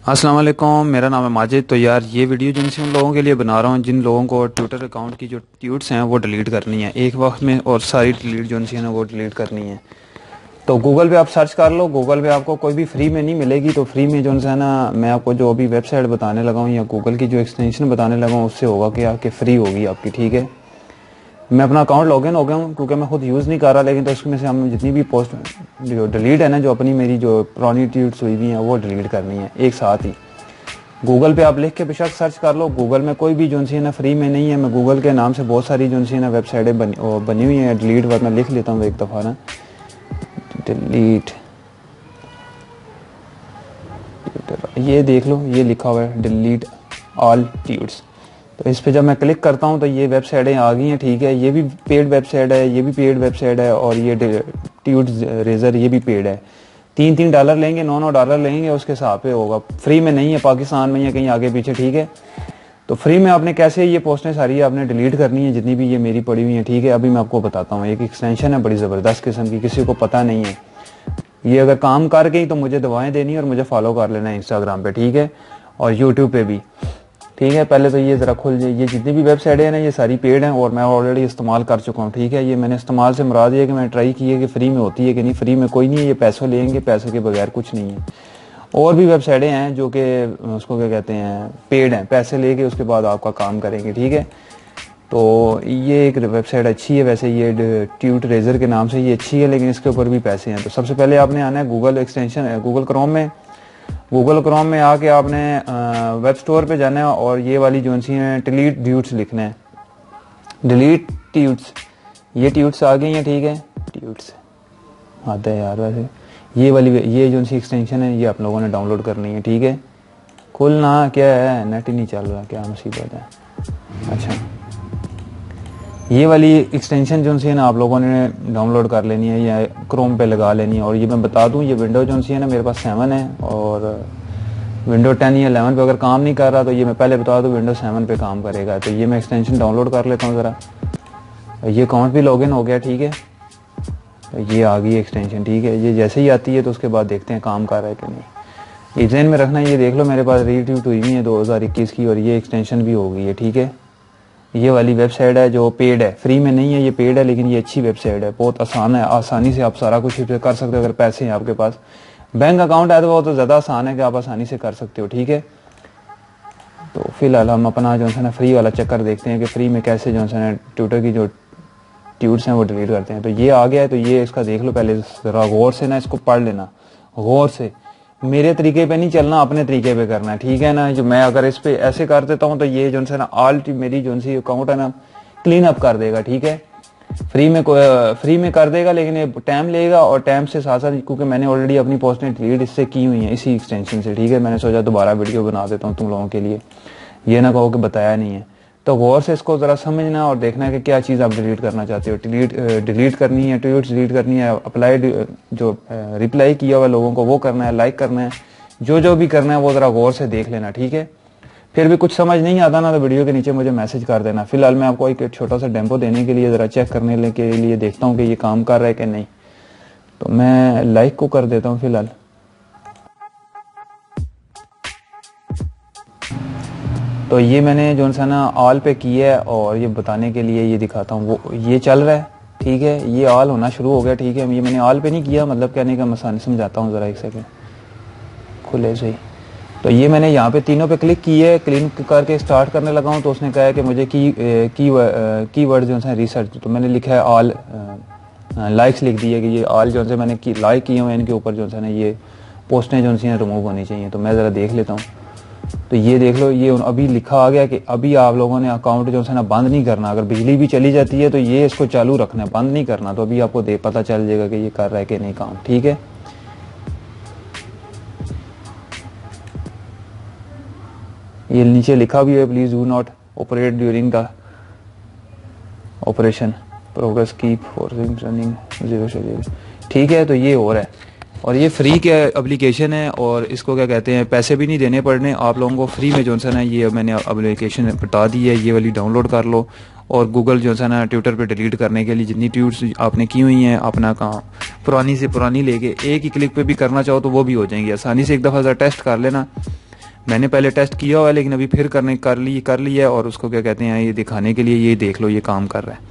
अस्सलाम वालेकुम, मेरा नाम है माजिद। तो यार ये वीडियो जिनसे उन लोगों के लिए बना रहा हूँ जिन लोगों को ट्विटर अकाउंट की जो ट्वीट्स हैं वो डिलीट करनी है एक वक्त में, और सारी डिलीट जो सी है ना वो डिलीट करनी है। तो गूगल पे आप सर्च कर लो, गूगल पे आपको कोई भी फ्री में नहीं मिलेगी। तो फ्री में जो है ना, मैं आपको जो अभी वेबसाइट बताने लगा हूँ या गूगल की जो एक्सटेंशन बताने लगा हूँ उससे होगा क्या कि फ्री होगी आपकी। ठीक है, मैं अपना अकाउंट लॉगिन हो गया हूँ क्योंकि मैं खुद यूज़ नहीं कर रहा, लेकिन तो उसमें से हम जितनी भी पोस्ट जो डिलीट है ना, जो अपनी मेरी जो पुरानी ट्वीट्स हुई हुई हैं वो डिलीट करनी है एक साथ ही। गूगल पे आप लिख के बेशक सर्च कर लो, गूगल में कोई भी जो सी है ना फ्री में नहीं है। मैं गूगल के नाम से बहुत सारी जो सी है ना वेबसाइटें बनी हुई हैं डिलीट वर्ड। मैं लिख लेता हूँ एक दफ़ा ना, डिलीट, ये देख लो, ये लिखा हुआ है डिलीट ऑल ट्वीट्स। तो इस पे जब मैं क्लिक करता हूँ तो ये वेबसाइटें आ गई हैं। ठीक है, ये भी पेड वेबसाइट है, ये भी पेड वेबसाइट है, और ये ट्वीट्स रेजर ये भी पेड है। $3 लेंगे, $9 लेंगे, उसके हिसाब पे होगा। फ्री में नहीं है पाकिस्तान में या कहीं आगे पीछे। ठीक है, तो फ्री में आपने कैसे ये पोस्टें सारी आपने डिलीट करनी है जितनी भी ये मेरी पड़ी हुई हैं। ठीक है, अभी मैं आपको बताता हूँ। एक एक्सटेंशन है बड़ी ज़बरदस्त किस्म की, किसी को पता नहीं है। ये अगर काम कर गई तो मुझे दवाएं देनी और मुझे फॉलो कर लेना है इंस्टाग्राम पे। ठीक है, और यूट्यूब पे भी। ठीक है, पहले तो ये ज़रा खुल जाए। ये जितनी भी वेबसाइटें हैं ना ये सारी पेड हैं और मैं ऑलरेडी इस्तेमाल कर चुका हूँ। ठीक है, ये मैंने इस्तेमाल से मुराद ये कि मैंने ट्राई की है कि फ्री में होती है कि नहीं। फ्री में कोई नहीं है, ये पैसों लेंगे, पैसे के बगैर कुछ नहीं है। और भी वेबसाइटें हैं जो कि उसको क्या कहते हैं, पेड हैं, पैसे लेके उसके बाद आपका काम करेंगे। ठीक है, तो ये एक वेबसाइट अच्छी है वैसे, ये ट्वीट रेजर के नाम से ये अच्छी है, लेकिन इसके ऊपर भी पैसे हैं। तो सबसे पहले आपने आना है गूगल एक्सटेंशन, गूगल क्रोम में। गूगल क्रोम में आके आपने वेब स्टोर पे जाना है और ये वाली जो सी है डिलीट ट्वीट्स लिखना है, डिलीट ट्वीट्स। ये ट्वीट्स आ गई हैं। ठीक है, ट्वीट्स आता है यार वैसे। ये वाली ये जो सी एक्सटेंशन है ये आप लोगों ने डाउनलोड करनी है। ठीक है, खुलना क्या है, नेट ही नहीं चल रहा, क्या मुसीबत है। अच्छा, ये वाली एक्सटेंशन जो सी है ना आप लोगों ने डाउनलोड कर लेनी है या क्रोम पे लगा लेनी है। और ये मैं बता दूं, ये विंडो जो सी है ना मेरे पास 7 है, और विंडो 10 या 11 पे अगर काम नहीं कर रहा तो ये मैं पहले बता दूं विंडो 7 पे काम करेगा। तो ये मैं एक्सटेंशन डाउनलोड कर लेता हूँ ज़रा। ये अकाउंट भी लॉगिन हो गया। ठीक है, तो ये आ गई एक्सटेंशन। ठीक है, ये जैसे ही आती है तो उसके बाद देखते हैं काम कर रहा है कि नहीं। ये ध्यान में रखना, ये देख लो मेरे पास रीट्वीट हुई हुई है 2021 की, और ये एक्सटेंशन भी हो गई है। ठीक है, ये वाली वेबसाइट है जो पेड है, फ्री में नहीं है, ये पेड है, लेकिन ये अच्छी वेबसाइट है, बहुत आसान है, आसानी से आप सारा कुछ कर सकते हो अगर पैसे हैं आपके पास। बैंक अकाउंट है तो वो तो ज़्यादा आसान है कि आप आसानी से कर सकते हो। ठीक है, तो फिलहाल हम अपना जो है ना फ्री वाला चक्कर देखते हैं कि फ्री में कैसे जो है ना ट्विटर की जो ट्वीट्स हैं वो डिलीट करते हैं। तो ये आ गया है, तो ये इसका देख लो पहले ज़रा गौर से ना, इसको पढ़ लेना गौर से। मेरे तरीके पे नहीं चलना, अपने तरीके पे करना है। ठीक है ना, जो मैं अगर इस पे ऐसे कर देता हूँ तो ये जो है ना ऑल मेरी जो सी अकाउंट है ना क्लीन अप कर देगा। ठीक है, फ्री में कर देगा, लेकिन ये टाइम लेगा, और टाइम से साथ साथ क्योंकि मैंने ऑलरेडी अपनी पोस्टें डिलीट इससे की हुई हैं इसी एक्सटेंशन से। ठीक है, मैंने सोचा दोबारा वीडियो बना देता हूँ तुम लोगों के लिए, ये ना कहो कि बताया नहीं है। तो गौर से इसको ज़रा समझना और देखना है कि क्या चीज़ आप डिलीट करना चाहते हो। डिलीट करनी है, ट्वीट्स डिलीट करनी है, अप्लाई जो रिप्लाई किया हुआ लोगों को वो करना है, लाइक करना है, जो भी करना है वो ज़रा गौर से देख लेना। ठीक है, फिर भी कुछ समझ नहीं आता ना तो वीडियो के नीचे मुझे मैसेज कर देना। फिलहाल मैं आपको एक छोटा सा डेमो देने के लिए ज़रा चेक करने के लिए देखता हूँ कि ये काम कर रहा है कि नहीं। तो मैं लाइक को कर देता हूँ फिलहाल। तो ये मैंने जो सा ना ऑल पे किया है, और ये बताने के लिए ये दिखाता हूँ, वो ये चल रहा है। ठीक है, ये ऑल होना शुरू हो गया। ठीक है, ये मैंने ऑल पे नहीं किया, मतलब कहने का मसानी समझाता हूँ ज़रा, एक सेकेंड खुले सही। तो ये मैंने यहाँ पे तीनों पे क्लिक किए है, क्लिक करके स्टार्ट करने लगा हूँ। तो उसने कहा है कि मुझे की वर्ड जो है रिसर्च, तो मैंने लिखा है ऑल लाइक्स लिख दी है कि ये ऑल जो है मैंने लाइक किए हुए हैं, इनके ऊपर जो है ना ये पोस्टें जो सी रिमूव होनी चाहिए। तो मैं ज़रा देख लेता हूँ। तो ये देख लो, ये अभी लिखा आ गया कि अभी आप लोगों ने अकाउंट जो है ना बंद नहीं करना। अगर बिजली भी चली जाती है तो ये इसको चालू रखना है, बंद नहीं करना। तो अभी आपको पता चल जाएगा कि ये कर रहा है कि नहीं काम। ठीक है, ये नीचे लिखा भी है, please do not operate during the operation, progress keep forwarding running 0 schedule. ठीक है, तो ये हो रहा है, और ये फ्री के एप्लीकेशन है, और इसको क्या कहते हैं, पैसे भी नहीं देने पड़ने आप लोगों को। फ्री में जो है ना ये मैंने एप्लीकेशन बता दी है, ये वाली डाउनलोड कर लो। और गूगल जो है ना ट्विटर पे डिलीट करने के लिए जितनी ट्वीट्स आपने की हुई हैं अपना काम पुरानी से पुरानी लेके एक ही क्लिक पे भी करना चाहो तो वो भी हो जाएंगी आसानी से। एक दफ़ा ज़रा टेस्ट कर लेना मैंने पहले टेस्ट किया हुआ है, लेकिन अभी फिर कर लिया है, और उसको क्या कहते हैं, ये दिखाने के लिए, ये देख लो ये काम कर रहा है।